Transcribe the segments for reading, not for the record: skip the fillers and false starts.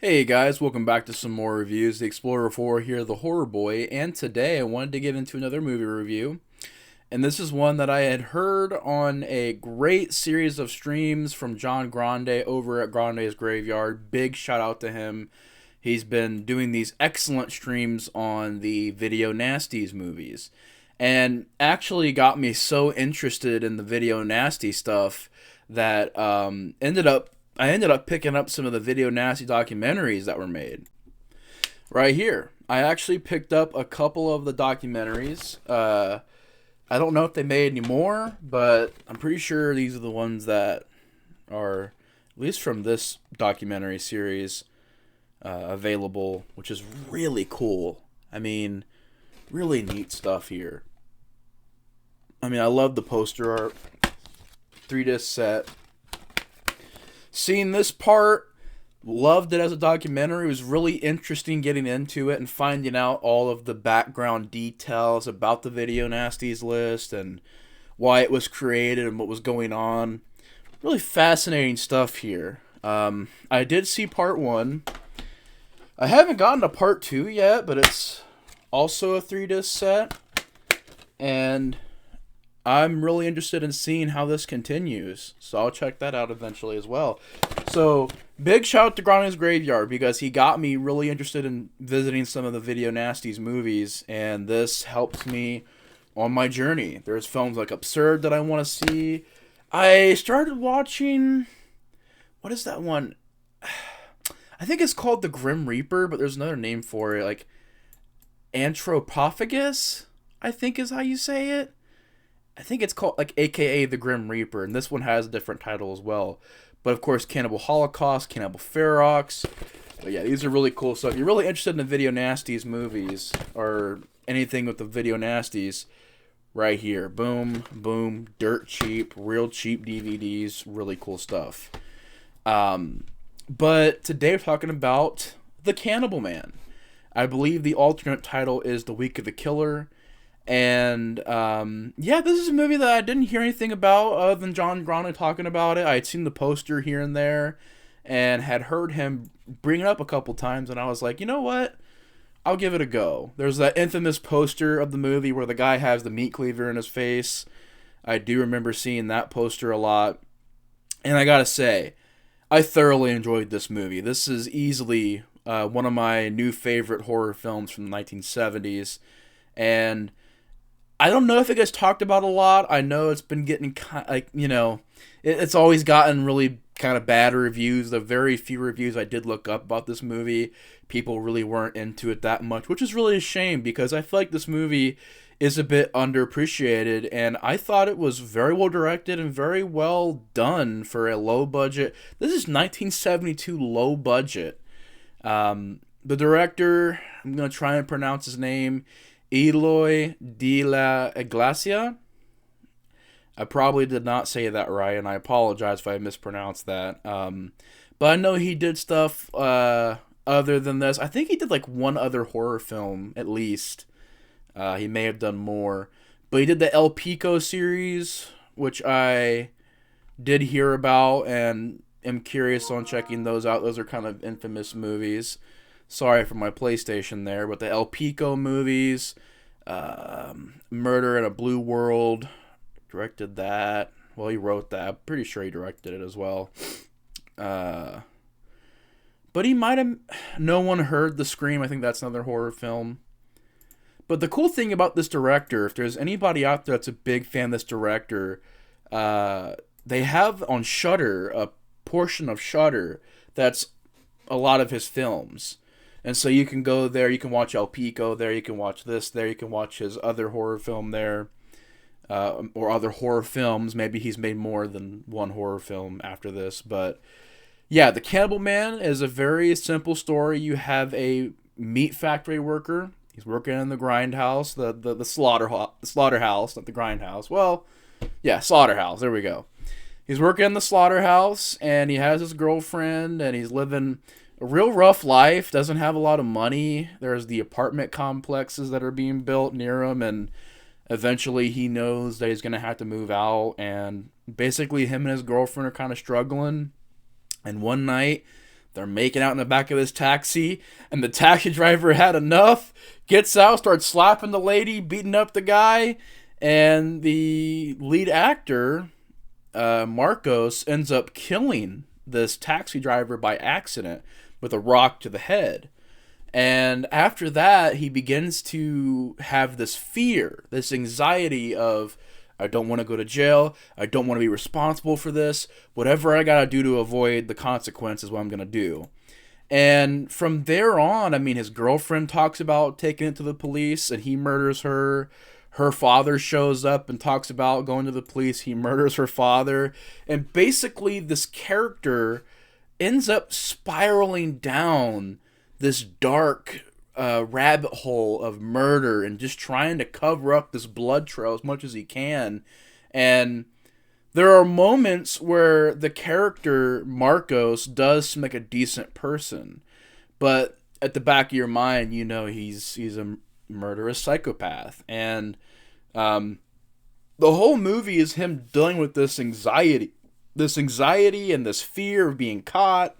Hey guys, welcome back to some more reviews. The Explorer 4 here, the Horror Boy, and today I wanted to get into another movie review. And this is one that I had heard on a great series of streams from John Grande over at Grande's Graveyard. Big shout out to him. He's been doing these excellent streams on the Video Nasties movies. And actually got me so interested in the Video Nasty stuff that I ended up picking up some of the Video Nasty documentaries that were made right here. I actually picked up a couple of the documentaries. I don't know if they made any more, but I'm pretty sure these are the ones that are, at least from this documentary series, available, which is really cool. I mean, really neat stuff here. I love the poster art, 3 disc set. Seeing this part, loved it as a documentary. It was really interesting getting into it and finding out all of the background details about the Video Nasties list and why it was created and what was going on. Really fascinating stuff here. I did see part 1. I haven't gotten to part 2 yet, but it's also a 3 disc set. And I'm really interested in seeing how this continues, so I'll check that out eventually as well. So, big shout out to Grande's Graveyard because he got me really interested in visiting some of the Video Nasties movies, and this helped me on my journey. There's films like Absurd that I want to see. I started watching, what is that one? I think it's called The Grim Reaper, but there's another name for it, like Anthropophagus, I think is how you say it. I think it's called, like, AKA The Grim Reaper, and this one has a different title as well. But, of course, Cannibal Holocaust, Cannibal Ferox. But, yeah, these are really cool. So, if you're really interested in the Video Nasties movies, or anything with the Video Nasties, right here. Boom, boom, dirt cheap, real cheap DVDs, really cool stuff. But today we're talking about The Cannibal Man. I believe the alternate title is The Week of the Killer. And, yeah, this is a movie that I didn't hear anything about other than John Grande talking about it. I had seen the poster here and there and had heard him bring it up a couple times, and I was like, you know what? I'll give it a go. There's that infamous poster of the movie where the guy has the meat cleaver in his face. I do remember seeing that poster a lot. And I gotta say, I thoroughly enjoyed this movie. This is easily one of my new favorite horror films from the 1970s. And I don't know if it gets talked about a lot. I know it's been getting it's always gotten really kind of bad reviews. The very few reviews I did look up about this movie, people really weren't into it that much, which is really a shame because I feel like this movie is a bit underappreciated, and I thought it was very well directed and very well done for a low budget. This is 1972 low budget. The director, I'm going to try and pronounce his name, Eloy de la Iglesia. I probably did not say that right, and I apologize if I mispronounced that. But I know he did stuff other than this. I think he did like one other horror film, at least. He may have done more. But he did the El Pico series, which I did hear about and am curious on checking those out. Those are kind of infamous movies. Sorry for my PlayStation there, but the El Pico movies, Murder in a Blue World, directed that. Well, he wrote that. I'm pretty sure he directed it as well. But he might have... No One Heard the Scream. I think that's another horror film. But the cool thing about this director, if there's anybody out there that's a big fan of this director, they have on Shudder, a portion of Shudder that's a lot of his films. And so you can go there, you can watch El Pico there, you can watch this there, you can watch his other horror film there, or other horror films. Maybe he's made more than one horror film after this. But yeah, The Cannibal Man is a very simple story. You have a meat factory worker. He's working in the grindhouse, the slaughterhouse, not the grindhouse. Well, yeah, slaughterhouse. There we go. He's working in the slaughterhouse, and he has his girlfriend, and he's living a real rough life. Doesn't have a lot of money. There's the apartment complexes that are being built near him, and eventually he knows that he's going to have to move out, and basically him and his girlfriend are kind of struggling. And one night, They're making out in the back of his taxi, and the taxi driver had enough, gets out, starts slapping the lady, beating up the guy, and the lead actor, Marcos, ends up killing this taxi driver by accident with a rock to the head. And after that, he begins to have this fear, this anxiety of, I don't want to go to jail. I don't want to be responsible for this. Whatever I got to do to avoid the consequences, what I'm going to do. And from there on, I mean, his girlfriend talks about taking it to the police, and he murders her. Her father shows up and talks about going to the police. He murders her father. And basically, this character ends up spiraling down this dark rabbit hole of murder and just trying to cover up this blood trail as much as he can. And there are moments where the character Marcos does seem like a decent person, but at the back of your mind, you know he's a murderous psychopath. And the whole movie is him dealing with this anxiety and this fear of being caught.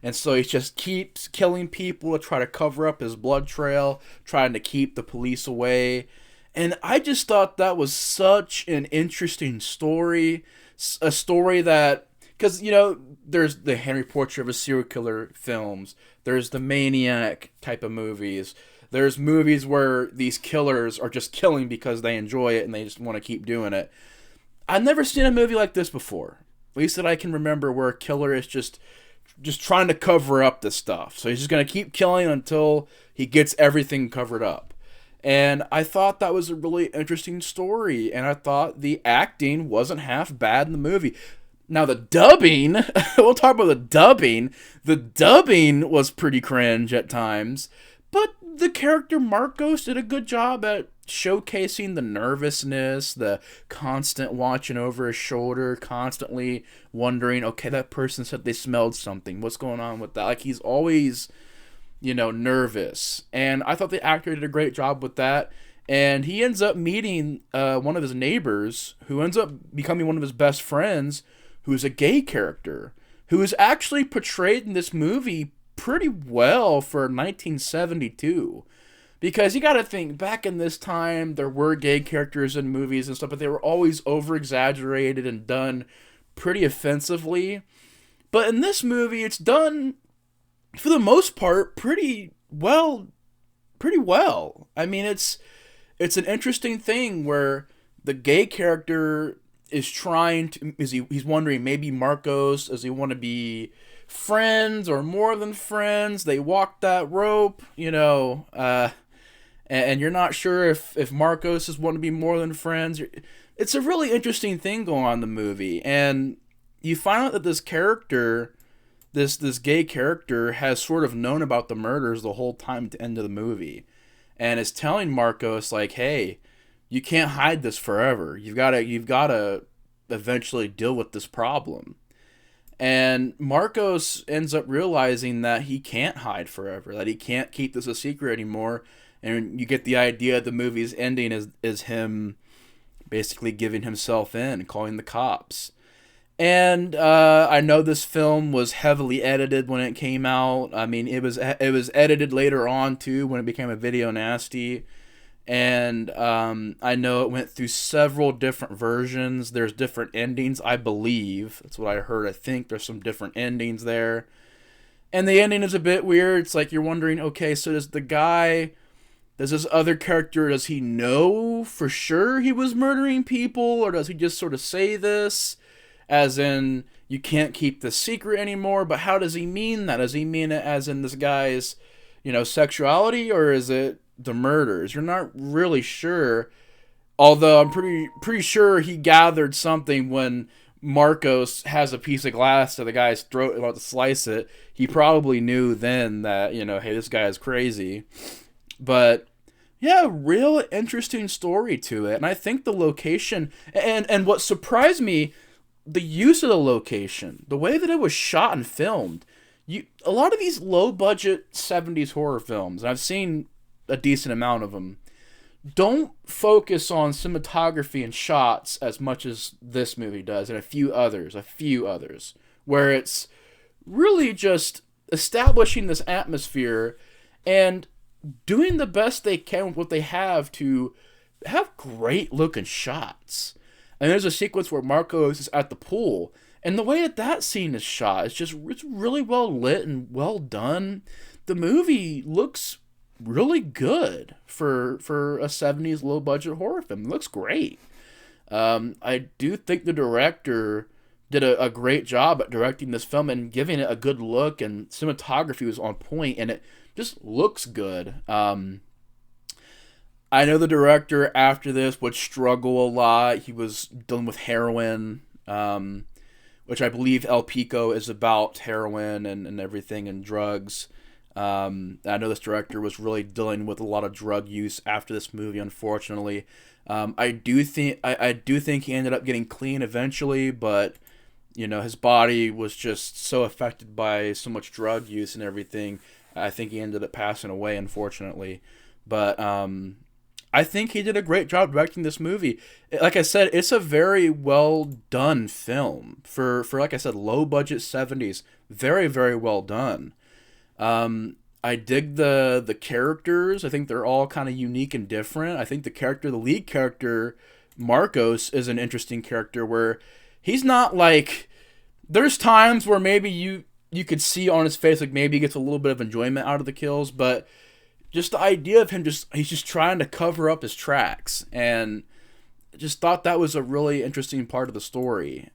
And so he just keeps killing people to try to cover up his blood trail, trying to keep the police away. And I just thought that was such an interesting story. A story that, because, you know, there's the Henry Portrait of a Serial Killer films. There's the Maniac type of movies. There's movies where these killers are just killing because they enjoy it and they just want to keep doing it. I've never seen a movie like this before. At least that I can remember, where a killer is just trying to cover up this stuff. So he's just going to keep killing until he gets everything covered up. And I thought that was a really interesting story. And I thought the acting wasn't half bad in the movie. Now the dubbing, we'll talk about the dubbing. The dubbing was pretty cringe at times. But the character Marcos did a good job at showcasing the nervousness, the constant watching over his shoulder, constantly wondering, okay, that person said they smelled something. What's going on with that? Like, he's always, you know, nervous. And I thought the actor did a great job with that. And he ends up meeting one of his neighbors, who ends up becoming one of his best friends, who's a gay character, who is actually portrayed in this movie pretty well for 1972. Because you gotta think, back in this time, there were gay characters in movies and stuff, but they were always over-exaggerated and done pretty offensively. But in this movie, it's done, for the most part, pretty well. I mean, it's an interesting thing where the gay character is trying to, he's wondering, maybe Marcos, does he want to be friends or more than friends? They walk that rope, you know, and you're not sure if Marcos is wanting to be more than friends. It's a really interesting thing going on in the movie, and you find out that this character, this gay character, has sort of known about the murders the whole time at the end of the movie, and is telling Marcos, like, hey, you can't hide this forever. You've got to eventually deal with this problem. And Marcos ends up realizing that he can't hide forever, that he can't keep this a secret anymore. And you get the idea the movie's ending is him basically giving himself in, calling the cops. And I know this film was heavily edited when it came out. I mean, it was edited later on too, when it became a video nasty. And I know it went through several different versions. There's different endings, I believe. That's what I heard. I think there's some different endings there. And the ending is a bit weird. It's like you're wondering, okay, so does this other character, does he know for sure he was murdering people? Or does he just sort of say this as in, you can't keep this secret anymore? But how does he mean that? Does he mean it as in this guy's, you know, sexuality? Or is it the murders? You're not really sure. Although I'm pretty sure he gathered something when Marcos has a piece of glass to the guy's throat about to slice it. He probably knew then that, you know, hey, this guy is crazy. But yeah, real interesting story to it. And I think the location and what surprised me, the use of the location, the way that it was shot and filmed. A lot of these low budget 70s horror films, and I've seen a decent amount of them, don't focus on cinematography and shots as much as this movie does, and a few others, where it's really just establishing this atmosphere and doing the best they can with what they have to have great looking shots. And there's a sequence where Marcos is at the pool, and the way that scene is shot is just, it's really well lit and well done. The movie looks really good for a 70s low budget horror film. It looks great. I do think the director did a great job at directing this film and giving it a good look, and cinematography was on point, and it just looks good. I know the director after this would struggle a lot. He was dealing with heroin, which I believe El Pico is about heroin and everything and drugs. I know this director was really dealing with a lot of drug use after this movie, unfortunately. I do think he ended up getting clean eventually, but his body was just so affected by so much drug use and everything. I think he ended up passing away, unfortunately. But I think he did a great job directing this movie. Like I said, it's a very well done film for like I said, low budget 70s. Very, very well done. I dig the characters. I think they're all kind of unique and different. I think the lead character, Marcos, is an interesting character where he's not like, there's times where maybe you could see on his face like maybe he gets a little bit of enjoyment out of the kills, but just the idea of him he's just trying to cover up his tracks, and just thought that was a really interesting part of the story.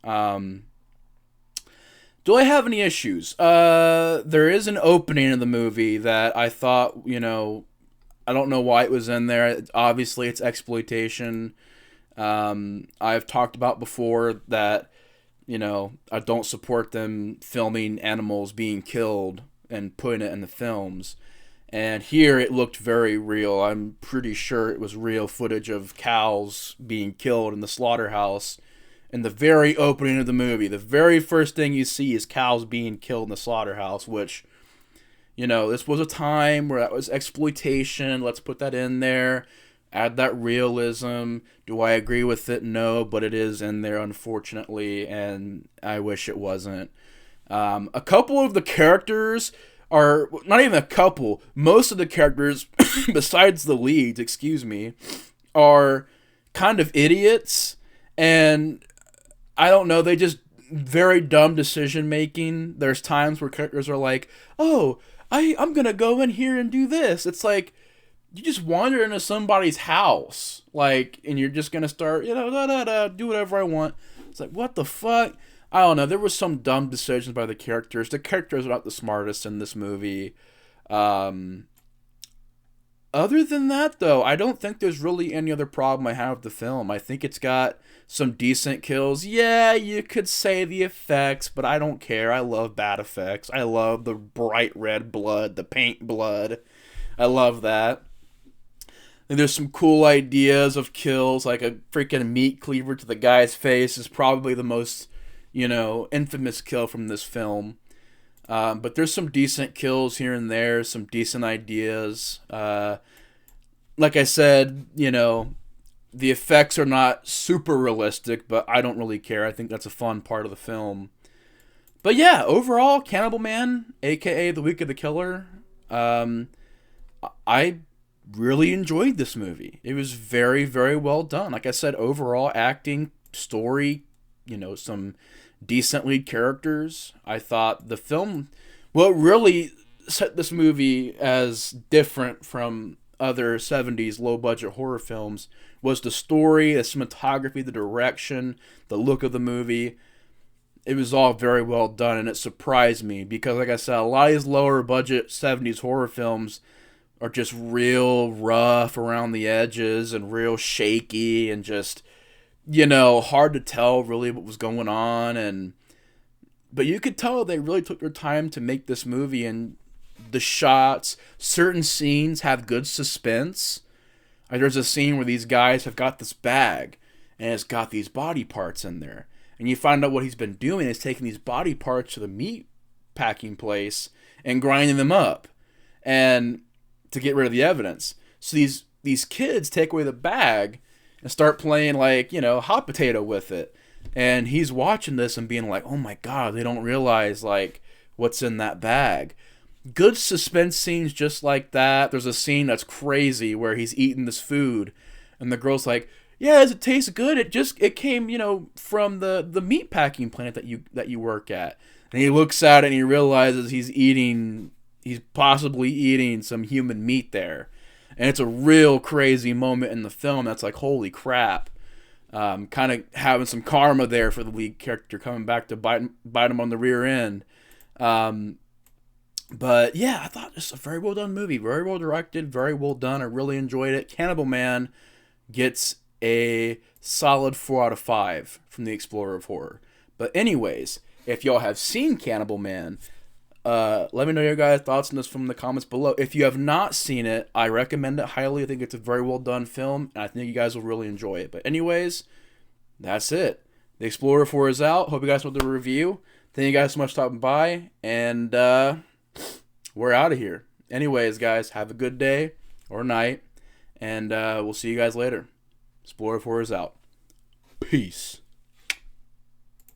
Do I have any issues? There is an opening in the movie that I thought, I don't know why it was in there. Obviously, it's exploitation. I've talked about before that, I don't support them filming animals being killed and putting it in the films. And here it looked very real. I'm pretty sure it was real footage of cows being killed in the slaughterhouse. In the very opening of the movie, the very first thing you see is cows being killed in the slaughterhouse, which, this was a time where that was exploitation. Let's put that in there. Add that realism. Do I agree with it? No, but it is in there, unfortunately, and I wish it wasn't. A couple of the characters are, not even a couple, most of the characters, besides the leads, are kind of idiots, and I don't know, they just, very dumb decision making. There's times where characters are like, oh, I'm gonna go in here and do this. It's like, you just wander into somebody's house, like, and you're just gonna start, do whatever I want. It's like, what the fuck? I don't know. There was some dumb decisions by the characters. The characters are not the smartest in this movie. Other than that, though, I don't think there's really any other problem I have with the film. I think it's got some decent kills. Yeah, you could say the effects, but I don't care. I love bad effects. I love the bright red blood, the paint blood. I love that. And there's some cool ideas of kills, like a freaking meat cleaver to the guy's face is probably the most, infamous kill from this film. But there's some decent kills here and there, some decent ideas. Like I said, the effects are not super realistic, but I don't really care. I think that's a fun part of the film. But yeah, overall, Cannibal Man, aka The Week of the Killer, I really enjoyed this movie. It was very, very well done. Like I said, overall acting, story, some decent lead characters. I thought the film, what really set this movie as different from other 70s low-budget horror films was the story, the cinematography, the direction, the look of the movie. It was all very well done, and it surprised me because, like I said, a lot of these lower-budget 70s horror films are just real rough around the edges and real shaky and just, hard to tell really what was going on. But you could tell they really took their time to make this movie, and the shots, certain scenes have good suspense. Like there's a scene where these guys have got this bag and it's got these body parts in there. And you find out what he's been doing is taking these body parts to the meat packing place and grinding them up and to get rid of the evidence. So these kids take away the bag and start playing like, hot potato with it. And he's watching this and being like, oh my God, they don't realize like what's in that bag. Good suspense scenes just like that. There's a scene that's crazy where he's eating this food, and the girl's like, "Yeah, does it taste good? It came, from the meat packing plant that you work at." And he looks at it and he realizes he's possibly eating some human meat there, and it's a real crazy moment in the film. That's like, holy crap. Kind of having some karma there for the lead character coming back to bite him on the rear end. But yeah, I thought it's a very well done movie, very well directed, very well done. I really enjoyed it. Cannibal Man gets a solid 4 out of 5 from the Explorer of Horror. But anyways, if y'all have seen Cannibal Man, let me know your guys' thoughts on this from the comments below. If you have not seen it, I recommend it highly. I think it's a very well done film, and I think you guys will really enjoy it. But anyways, that's it. The Explorer of Horror is out. Hope you guys enjoyed the review. Thank you guys so much for stopping by, and we're out of here. Anyways, guys, have a good day or night, and we'll see you guys later. Explorer of Horror is out. Peace.